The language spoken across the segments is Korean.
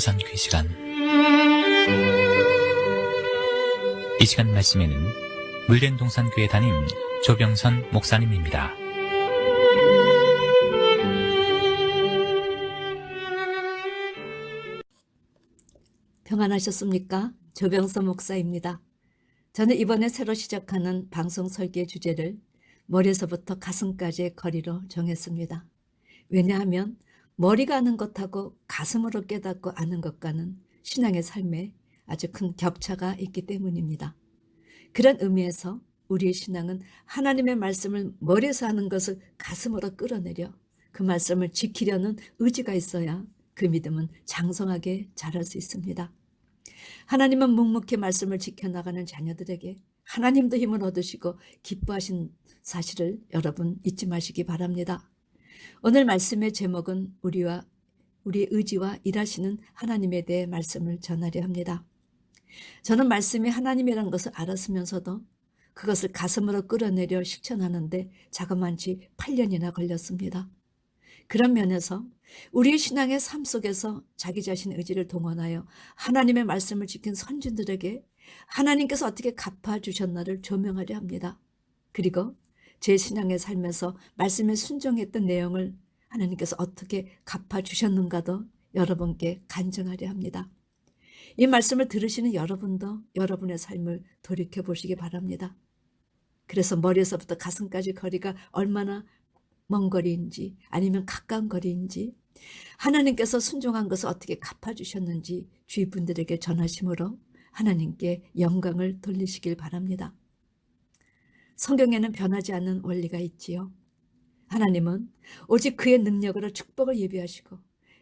동산교회 시간. 이 시간 말씀에는 물된 동산교회 담임 조병선 목사님입니다. 평안하셨습니까? 조병선 목사입니다. 저는 이번에 새로 시작하는 방송 설계 주제를 머리에서부터 가슴까지의 거리로 정했습니다. 왜냐하면 머리가 아는 것하고 가슴으로 깨닫고 아는 것과는 신앙의 삶에 아주 큰 격차가 있기 때문입니다. 그런 의미에서 우리의 신앙은 하나님의 말씀을 머리에서 하는 것을 가슴으로 끌어내려 그 말씀을 지키려는 의지가 있어야 그 믿음은 장성하게 자랄 수 있습니다. 하나님은 묵묵히 말씀을 지켜나가는 자녀들에게 하나님도 힘을 얻으시고 기뻐하신 사실을 여러분 잊지 마시기 바랍니다. 오늘 말씀의 제목은 우리의 의지와 일하시는 하나님에 대해 말씀을 전하려 합니다. 저는 말씀이 하나님이라는 것을 알았으면서도 그것을 가슴으로 끌어내려 실천하는데 자그만치 8년이나 걸렸습니다. 그런 면에서 우리의 신앙의 삶 속에서 자기 자신의 의지를 동원하여 하나님의 말씀을 지킨 선진들에게 하나님께서 어떻게 갚아주셨나를 조명하려 합니다. 그리고 제 신앙의 삶에서 말씀에 순종했던 내용을 하나님께서 어떻게 갚아주셨는가도 여러분께 간증하려 합니다. 이 말씀을 들으시는 여러분도 여러분의 삶을 돌이켜보시기 바랍니다. 그래서 머리에서부터 가슴까지 거리가 얼마나 먼 거리인지 아니면 가까운 거리인지 하나님께서 순종한 것을 어떻게 갚아주셨는지 주위 분들에게 전하심으로 하나님께 영광을 돌리시길 바랍니다. 성경에는 변하지 않는 원리가 있지요. 하나님은 오직 그의 능력으로 축복을 예비하시고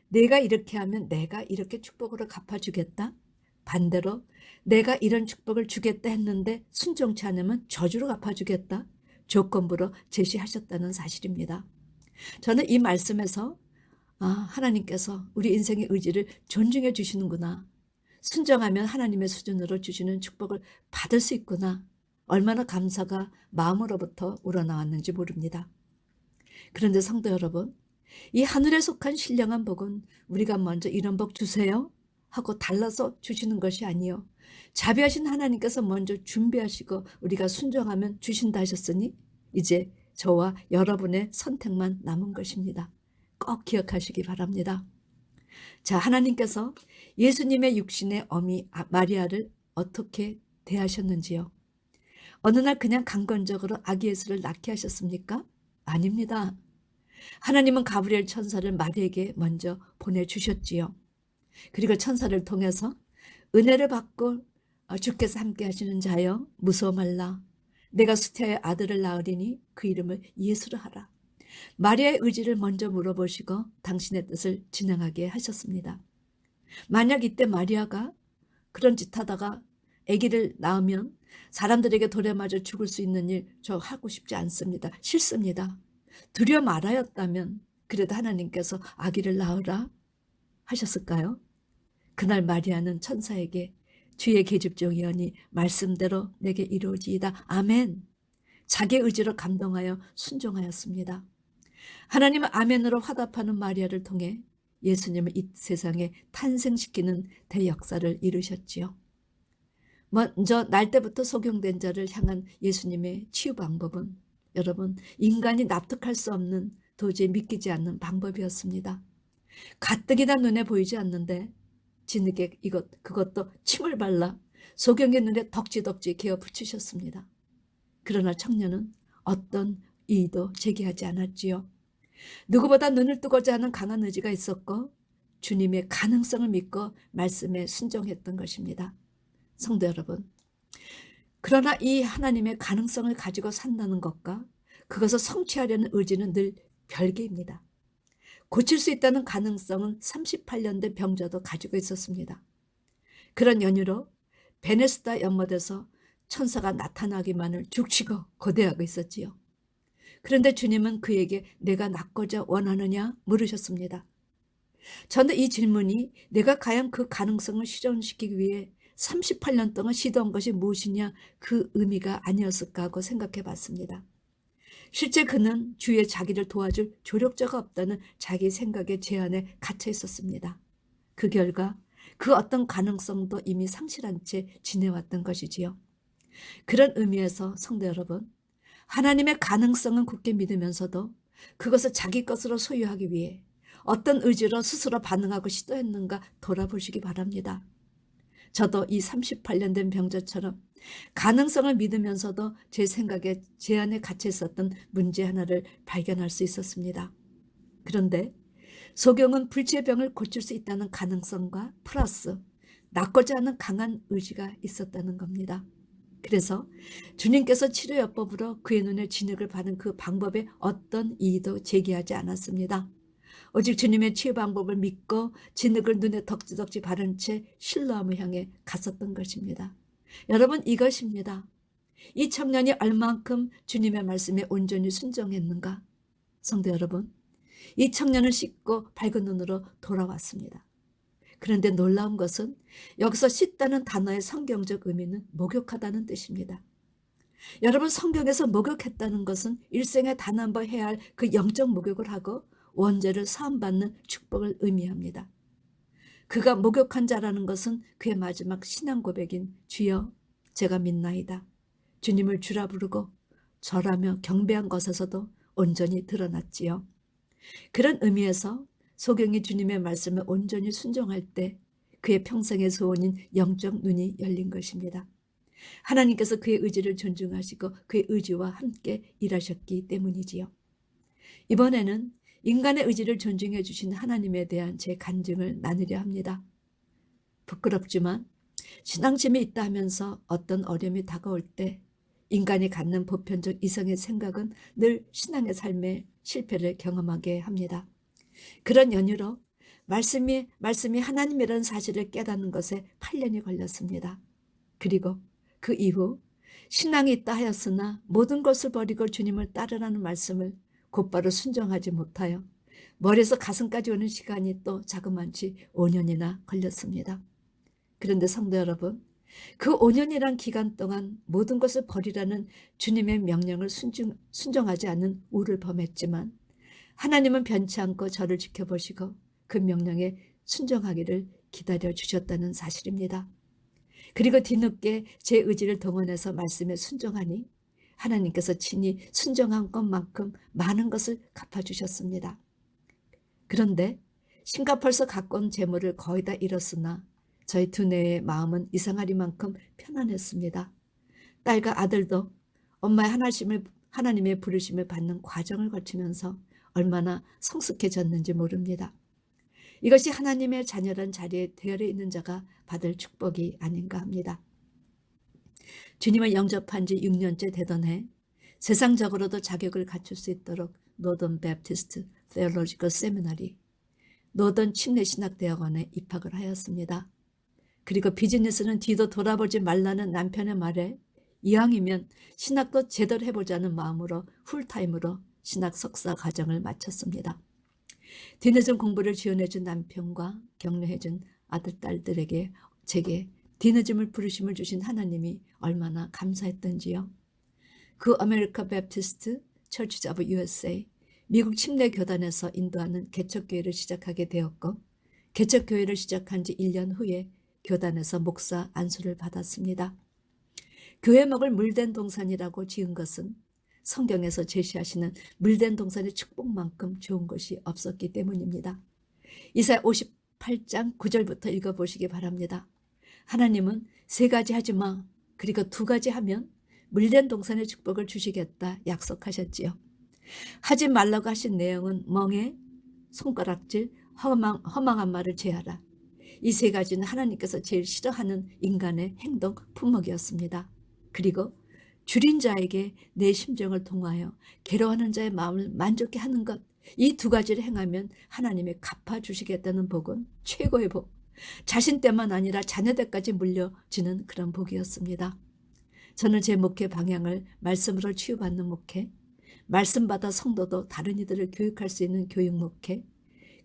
내가 이렇게 하면 내가 이렇게 축복으로 갚아주겠다. 반대로 내가 이런 축복을 주겠다 했는데 순종치 않으면 저주로 갚아주겠다. 조건부로 제시하셨다는 사실입니다. 저는 이 말씀에서 하나님께서 우리 인생의 의지를 존중해 주시는구나. 순종하면 하나님의 수준으로 주시는 축복을 받을 수 있구나. 얼마나 감사가 마음으로부터 우러나왔는지 모릅니다. 그런데 성도 여러분, 이 하늘에 속한 신령한 복은 우리가 먼저 이런 복 주세요 하고 달라서 주시는 것이 아니요. 자비하신 하나님께서 먼저 준비하시고 우리가 순종하면 주신다 하셨으니 이제 저와 여러분의 선택만 남은 것입니다. 꼭 기억하시기 바랍니다. 자, 하나님께서 예수님의 육신의 어미 마리아를 어떻게 대하셨는지요? 어느 날 그냥 강건적으로 아기 예수를 낳게 하셨습니까? 아닙니다. 하나님은 가브리엘 천사를 마리아에게 먼저 보내주셨지요. 그리고 천사를 통해서 은혜를 받고 주께서 함께 하시는 자여 무서워 말라. 내가 수태의 아들을 낳으리니 그 이름을 예수로 하라. 마리아의 의지를 먼저 물어보시고 당신의 뜻을 진행하게 하셨습니다. 만약 이때 마리아가 그런 짓 하다가 아기를 낳으면 사람들에게 돌에 맞아 죽을 수 있는 일 저 하고 싶지 않습니다. 싫습니다. 두려워 말하였다면 그래도 하나님께서 아기를 낳으라 하셨을까요? 그날 마리아는 천사에게 주의 계집종이오니 말씀대로 내게 이루어지이다. 아멘. 자기의 의지로 감동하여 순종하였습니다. 하나님은 아멘으로 화답하는 마리아를 통해 예수님을 이 세상에 탄생시키는 대역사를 이루셨지요. 먼저 날 때부터 속용된 자를 향한 예수님의 치유 방법은 여러분 인간이 납득할 수 없는 도저히 믿기지 않는 방법이었습니다. 가뜩이나 눈에 보이지 않는데 진흙에 그것도 침을 발라 소경의 눈에 덕지덕지 개어 붙이셨습니다. 그러나 청년은 어떤 이의도 제기하지 않았지요. 누구보다 눈을 뜨고자 하는 강한 의지가 있었고 주님의 가능성을 믿고 말씀에 순종했던 것입니다. 성도 여러분, 그러나 이 하나님의 가능성을 가지고 산다는 것과 그것을 성취하려는 의지는 늘 별개입니다. 고칠 수 있다는 가능성은 38년 된 병자도 가지고 있었습니다. 그런 연유로 베네스다 연못에서 천사가 나타나기만을 죽치고 고대하고 있었지요. 그런데 주님은 그에게 내가 낫고자 원하느냐 물으셨습니다. 저는 이 질문이 내가 과연 그 가능성을 실현시키기 위해 38년 동안 시도한 것이 무엇이냐 그 의미가 아니었을까 하고 생각해 봤습니다. 실제 그는 주위에 자기를 도와줄 조력자가 없다는 자기 생각의 제한에 갇혀 있었습니다. 그 결과 그 어떤 가능성도 이미 상실한 채 지내왔던 것이지요. 그런 의미에서 성도 여러분, 하나님의 가능성은 굳게 믿으면서도 그것을 자기 것으로 소유하기 위해 어떤 의지로 스스로 반응하고 시도했는가 돌아보시기 바랍니다. 저도 이 38년 된 병자처럼 가능성을 믿으면서도 제 생각에 제한에 갇혀 있었던 문제 하나를 발견할 수 있었습니다. 그런데 소경은 불치병을 고칠 수 있다는 가능성과 플러스 낫고자 하는 강한 의지가 있었다는 겁니다. 그래서 주님께서 치료요법으로 그의 눈에 진흙을 바른 그 방법에 어떤 이의도 제기하지 않았습니다. 오직 주님의 치유 방법을 믿고 진흙을 눈에 덕지덕지 바른 채 실로암을 향해 갔었던 것입니다. 여러분, 이것입니다. 이 청년이 얼만큼 주님의 말씀에 온전히 순종했는가? 성도 여러분, 이 청년을 씻고 밝은 눈으로 돌아왔습니다. 그런데 놀라운 것은 여기서 씻다는 단어의 성경적 의미는 목욕하다는 뜻입니다. 여러분, 성경에서 목욕했다는 것은 일생에 단 한 번 해야 할 그 영적 목욕을 하고 원죄를 사함받는 축복을 의미합니다. 그가 목욕한 자라는 것은 그의 마지막 신앙 고백인 주여 제가 믿나이다. 주님을 주라 부르고 절하며 경배한 것에서도 온전히 드러났지요. 그런 의미에서 소경이 주님의 말씀에 온전히 순종할 때 그의 평생의 소원인 영적 눈이 열린 것입니다. 하나님께서 그의 의지를 존중하시고 그의 의지와 함께 일하셨기 때문이지요. 이번에는 인간의 의지를 존중해 주신 하나님에 대한 제 간증을 나누려 합니다. 부끄럽지만 신앙심이 있다 하면서 어떤 어려움이 다가올 때 인간이 갖는 보편적 이성의 생각은 늘 신앙의 삶의 실패를 경험하게 합니다. 그런 연유로 말씀이 하나님이라는 사실을 깨닫는 것에 8년이 걸렸습니다. 그리고 그 이후 신앙이 있다 하였으나 모든 것을 버리고 주님을 따르라는 말씀을 곧바로 순종하지 못하여 머리에서 가슴까지 오는 시간이 또 자그만치 5년이나 걸렸습니다. 그런데 성도 여러분, 그 5년이란 기간 동안 모든 것을 버리라는 주님의 명령을 순종하지 않는 우를 범했지만 하나님은 변치 않고 저를 지켜보시고 그 명령에 순종하기를 기다려 주셨다는 사실입니다. 그리고 뒤늦게 제 의지를 동원해서 말씀에 순종하니 하나님께서 친히 순종한 것만큼 많은 것을 갚아주셨습니다. 그런데 싱가포르에서 갖고 온 재물을 거의 다 잃었으나 저희 두뇌의 마음은 이상하리만큼 편안했습니다. 딸과 아들도 엄마의 하나님의 부르심을 받는 과정을 거치면서 얼마나 성숙해졌는지 모릅니다. 이것이 하나님의 자녀란 자리에 되어 있는 자가 받을 축복이 아닌가 합니다. 주님을 영접한 지 6년째 되던 해 세상적으로도 자격을 갖출 수 있도록 노던 베프티스트 테올로지컬 세미나리 노던 침례신학대학원에 입학을 하였습니다. 그리고 비즈니스는 뒤도 돌아보지 말라는 남편의 말에 이왕이면 신학도 제대로 해보자는 마음으로 풀타임으로 신학 석사 과정을 마쳤습니다. 뒤늦은 공부를 지원해준 남편과 격려해준 아들, 딸들에게 제게 뒤늦음을 부르심을 주신 하나님이 얼마나 감사했던지요. 그 아메리카 베프티스트 처치즈 오브 USA 미국 침례교단에서 인도하는 개척교회를 시작하게 되었고 개척교회를 시작한 지 1년 후에 교단에서 목사 안수를 받았습니다. 교회 먹을 물된 동산이라고 지은 것은 성경에서 제시하시는 물된 동산의 축복만큼 좋은 것이 없었기 때문입니다. 이사야 58장 9절부터 읽어보시기 바랍니다. 하나님은 3가지 하지 마, 그리고 2가지 하면 물된 동산의 축복을 주시겠다 약속하셨지요. 하지 말라고 하신 내용은 멍에, 손가락질, 허망한 말을 제하라. 이 3가지는 하나님께서 제일 싫어하는 인간의 행동 품목이었습니다. 그리고 줄인 자에게 내 심정을 통하여 괴로워하는 자의 마음을 만족케 하는 것, 이 2가지를 행하면 하나님이 갚아주시겠다는 복은 최고의 복, 자신 때만 아니라 자녀들까지 물려지는 그런 복이었습니다. 저는 제 목회 방향을 말씀으로 치유받는 목회, 말씀 받아 성도도 다른 이들을 교육할 수 있는 교육 목회,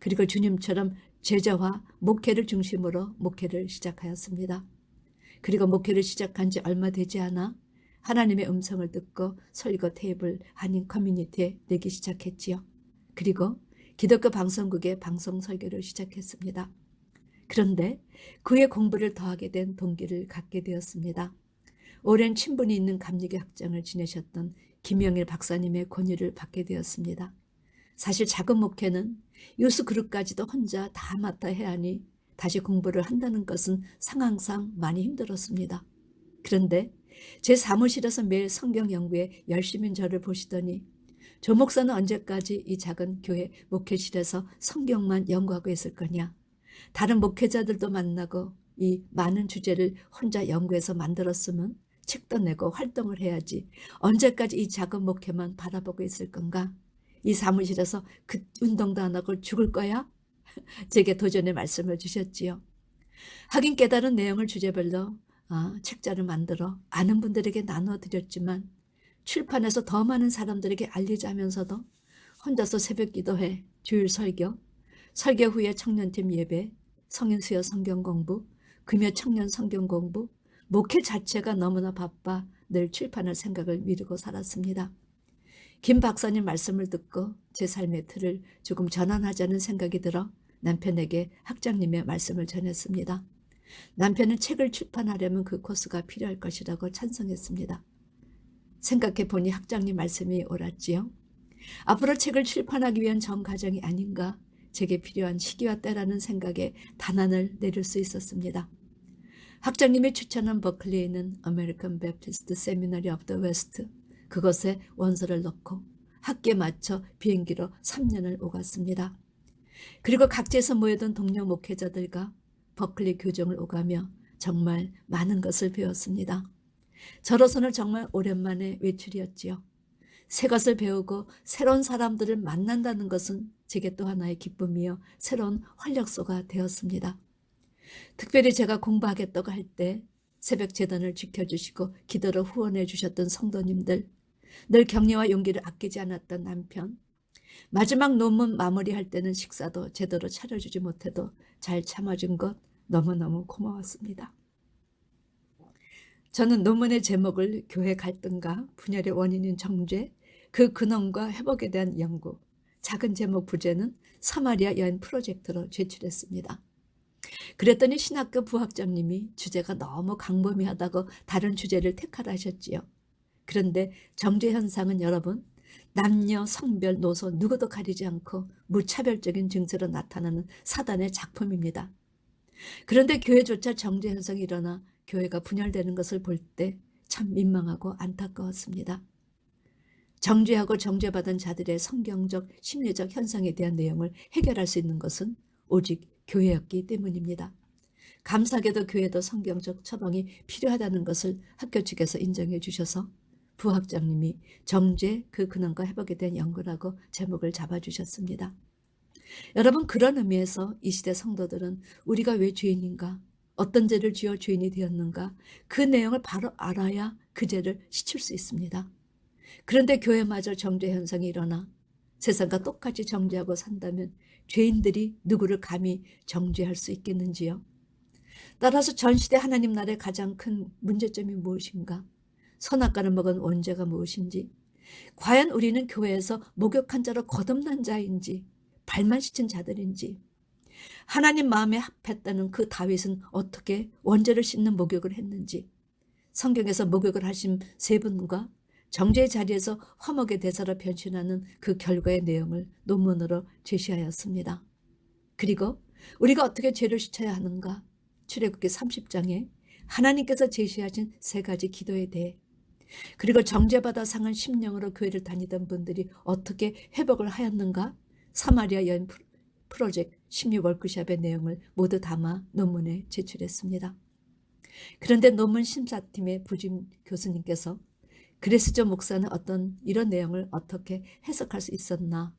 그리고 주님처럼 제자와 목회를 중심으로 목회를 시작하였습니다. 그리고 목회를 시작한 지 얼마 되지 않아 하나님의 음성을 듣고 설교 테이블 한인 커뮤니티에 내기 시작했지요. 그리고 기독교 방송국의 방송 설교를 시작했습니다. 그런데 그의 공부를 더하게 된 동기를 갖게 되었습니다. 오랜 친분이 있는 감리교 학장을 지내셨던 김영일 박사님의 권유를 받게 되었습니다. 사실 작은 목회는 유수 그룹까지도 혼자 다 맡아 해야 하니 다시 공부를 한다는 것은 상황상 많이 힘들었습니다. 그런데 제 사무실에서 매일 성경 연구에 열심인 저를 보시더니 조 목사는 언제까지 이 작은 교회 목회실에서 성경만 연구하고 있을 거냐. 다른 목회자들도 만나고 이 많은 주제를 혼자 연구해서 만들었으면 책도 내고 활동을 해야지. 언제까지 이 작은 목회만 바라보고 있을 건가? 이 사무실에서 그 운동도 안 하고 죽을 거야? 제게 도전의 말씀을 주셨지요. 하긴 깨달은 내용을 주제별로 책자를 만들어 아는 분들에게 나누어 드렸지만 출판해서 더 많은 사람들에게 알리자면서도 혼자서 새벽 기도회, 주일 설교, 설교 후에 청년팀 예배, 성인 수요 성경 공부, 금요 청년 성경 공부, 목회 자체가 너무나 바빠 늘 출판할 생각을 미루고 살았습니다. 김 박사님 말씀을 듣고 제 삶의 틀을 조금 전환하자는 생각이 들어 남편에게 학장님의 말씀을 전했습니다. 남편은 책을 출판하려면 그 코스가 필요할 것이라고 찬성했습니다. 생각해보니 학장님 말씀이 옳았지요. 앞으로 책을 출판하기 위한 전 과정이 아닌가, 제게 필요한 시기와 때라는 생각에 단안을 내릴 수 있었습니다. 학장님이 추천한 버클리에 있는 American Baptist Seminary of the West, 그것에 원서를 넣고 학기에 맞춰 비행기로 3년을 오갔습니다. 그리고 각지에서 모여든 동료 목회자들과 버클리 교정을 오가며 정말 많은 것을 배웠습니다. 저로서는 정말 오랜만에 외출이었지요. 새 것을 배우고 새로운 사람들을 만난다는 것은 제게 또 하나의 기쁨이요 새로운 활력소가 되었습니다. 특별히 제가 공부하겠다고 할 때 새벽 제단을 지켜주시고 기도로 후원해 주셨던 성도님들, 늘 격려와 용기를 아끼지 않았던 남편, 마지막 논문 마무리할 때는 식사도 제대로 차려주지 못해도 잘 참아준 것 너무너무 고마웠습니다. 저는 논문의 제목을 교회 갈등과 분열의 원인인 정죄, 그 근원과 회복에 대한 연구, 작은 제목 부제는 사마리아 여인 프로젝트로 제출했습니다. 그랬더니 신학교 부학장님이 주제가 너무 광범위하다고 다른 주제를 택하라 하셨지요. 그런데 정죄 현상은 여러분, 남녀, 성별, 노소 누구도 가리지 않고 무차별적인 증세로 나타나는 사단의 작품입니다. 그런데 교회조차 정죄 현상이 일어나 교회가 분열되는 것을 볼 때 참 민망하고 안타까웠습니다. 정죄하고 정죄받은 자들의 성경적, 심리적 현상에 대한 내용을 해결할 수 있는 것은 오직 교회였기 때문입니다. 감사하게도 교회도 성경적 처방이 필요하다는 것을 학교 측에서 인정해 주셔서 부학장님이 정죄, 그 근원과 회복에 대한 연구라고 제목을 잡아주셨습니다. 여러분, 그런 의미에서 이 시대 성도들은 우리가 왜 죄인인가, 어떤 죄를 지어 죄인이 되었는가, 그 내용을 바로 알아야 그 죄를 씻을 수 있습니다. 그런데 교회마저 정죄 현상이 일어나 세상과 똑같이 정죄하고 산다면 죄인들이 누구를 감히 정죄할 수 있겠는지요? 따라서 전시대 하나님 나라의 가장 큰 문제점이 무엇인가? 선악과를 먹은 원죄가 무엇인지, 과연 우리는 교회에서 목욕한 자로 거듭난 자인지, 발만 씻은 자들인지, 하나님 마음에 합했다는 그 다윗은 어떻게 원죄를 씻는 목욕을 했는지, 성경에서 목욕을 하신 세 분과 정죄의 자리에서 화목의 대사로 변신하는 그 결과의 내용을 논문으로 제시하였습니다. 그리고 우리가 어떻게 죄를 씻어야 하는가? 출애굽기 30장에 하나님께서 제시하신 세 가지 기도에 대해, 그리고 정죄받아 상한 심령으로 교회를 다니던 분들이 어떻게 회복을 하였는가? 사마리아 여인 프로젝트 16월크샵의 내용을 모두 담아 논문에 제출했습니다. 그런데 논문 심사팀의 부임 교수님께서 그레스조 목사는 이런 내용을 어떻게 해석할 수 있었나?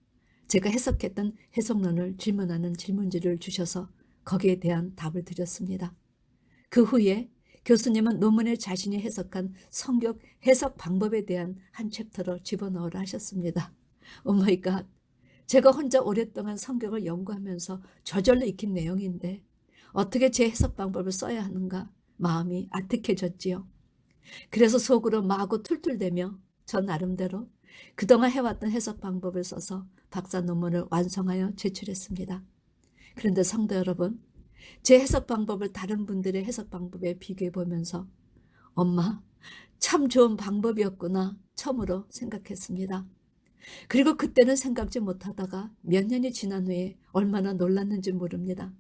제가 해석했던 해석론을 질문하는 질문지를 주셔서 거기에 대한 답을 드렸습니다. 그 후에 교수님은 논문에 자신이 해석한 성경 해석 방법에 대한 한 챕터로 집어넣으라 하셨습니다. 오마이갓, 제가 혼자 오랫동안 성경을 연구하면서 저절로 익힌 내용인데 어떻게 제 해석 방법을 써야 하는가 마음이 아득해졌지요. 그래서 속으로 마구 툴툴대며 저 나름대로 그동안 해왔던 해석 방법을 써서 박사 논문을 완성하여 제출했습니다. 그런데 성도 여러분, 제 해석 방법을 다른 분들의 해석 방법에 비교해 보면서 엄마, 참 좋은 방법이었구나 처음으로 생각했습니다. 그리고 그때는 생각지 못하다가 몇 년이 지난 후에 얼마나 놀랐는지 모릅니다.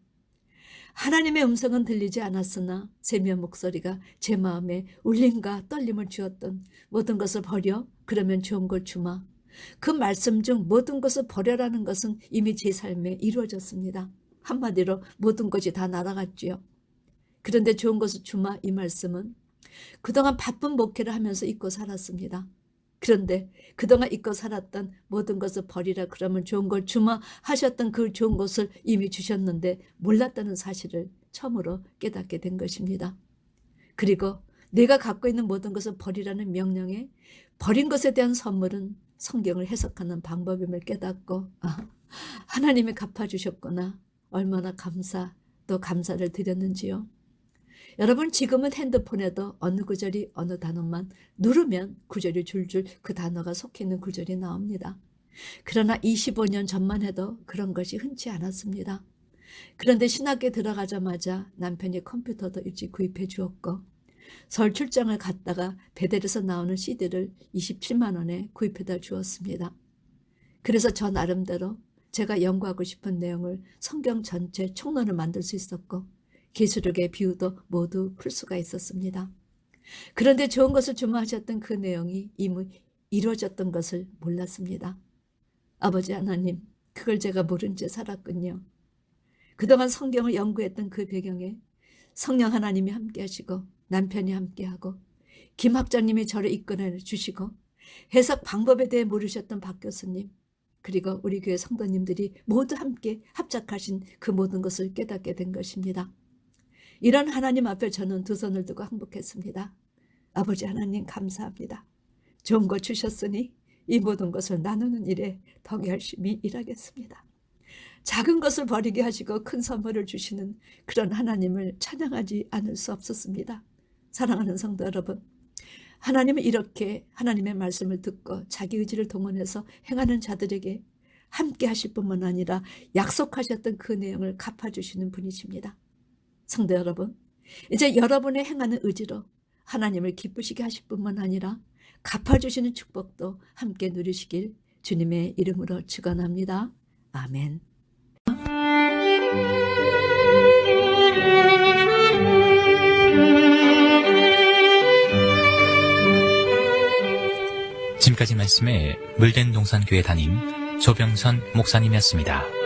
하나님의 음성은 들리지 않았으나 세미한 목소리가 제 마음에 울림과 떨림을 주었던 모든 것을 버려 그러면 좋은 걸 주마. 그 말씀 중 모든 것을 버려라는 것은 이미 제 삶에 이루어졌습니다. 한마디로 모든 것이 다 날아갔지요. 그런데 좋은 것을 주마 이 말씀은 그동안 바쁜 목회를 하면서 잊고 살았습니다. 그런데 그동안 잊고 살았던 모든 것을 버리라 그러면 좋은 걸 주마 하셨던 그 좋은 것을 이미 주셨는데 몰랐다는 사실을 처음으로 깨닫게 된 것입니다. 그리고 내가 갖고 있는 모든 것을 버리라는 명령에 버린 것에 대한 선물은 성경을 해석하는 방법임을 깨닫고 하나님이 갚아주셨구나. 얼마나 또 감사를 드렸는지요. 여러분 지금은 핸드폰에도 어느 구절이 어느 단어만 누르면 구절이 줄줄 그 단어가 속해 있는 구절이 나옵니다. 그러나 25년 전만 해도 그런 것이 흔치 않았습니다. 그런데 신학교에 들어가자마자 남편이 컴퓨터도 일찍 구입해 주었고 서울 출장을 갔다가 베델에서 나오는 CD를 27만 원에 구입해다 주었습니다. 그래서 저 나름대로 제가 연구하고 싶은 내용을 성경 전체 총론을 만들 수 있었고 기술력의 비유도 모두 풀 수가 있었습니다. 그런데 좋은 것을 주문하셨던 그 내용이 이미 이루어졌던 것을 몰랐습니다. 아버지 하나님, 그걸 제가 모른 채 살았군요. 그동안 성경을 연구했던 그 배경에 성령 하나님이 함께 하시고 남편이 함께하고 김학자님이 저를 이끌어 주시고 해석 방법에 대해 모르셨던 박 교수님 그리고 우리 교회 성도님들이 모두 함께 합작하신 그 모든 것을 깨닫게 된 것입니다. 이런 하나님 앞에 저는 두 손을 두고 항복했습니다. 아버지 하나님 감사합니다. 좋은 것 주셨으니 이 모든 것을 나누는 일에 더 열심히 일하겠습니다. 작은 것을 버리게 하시고 큰 선물을 주시는 그런 하나님을 찬양하지 않을 수 없었습니다. 사랑하는 성도 여러분, 하나님은 이렇게 하나님의 말씀을 듣고 자기 의지를 동원해서 행하는 자들에게 함께 하실 뿐만 아니라 약속하셨던 그 내용을 갚아주시는 분이십니다. 성도 여러분, 이제 여러분의 행하는 의지로 하나님을 기쁘시게 하실 뿐만 아니라 갚아주시는 축복도 함께 누리시길 주님의 이름으로 축원합니다. 아멘. 지금까지 말씀에 물된 동산교회 담임 조병선 목사님이었습니다.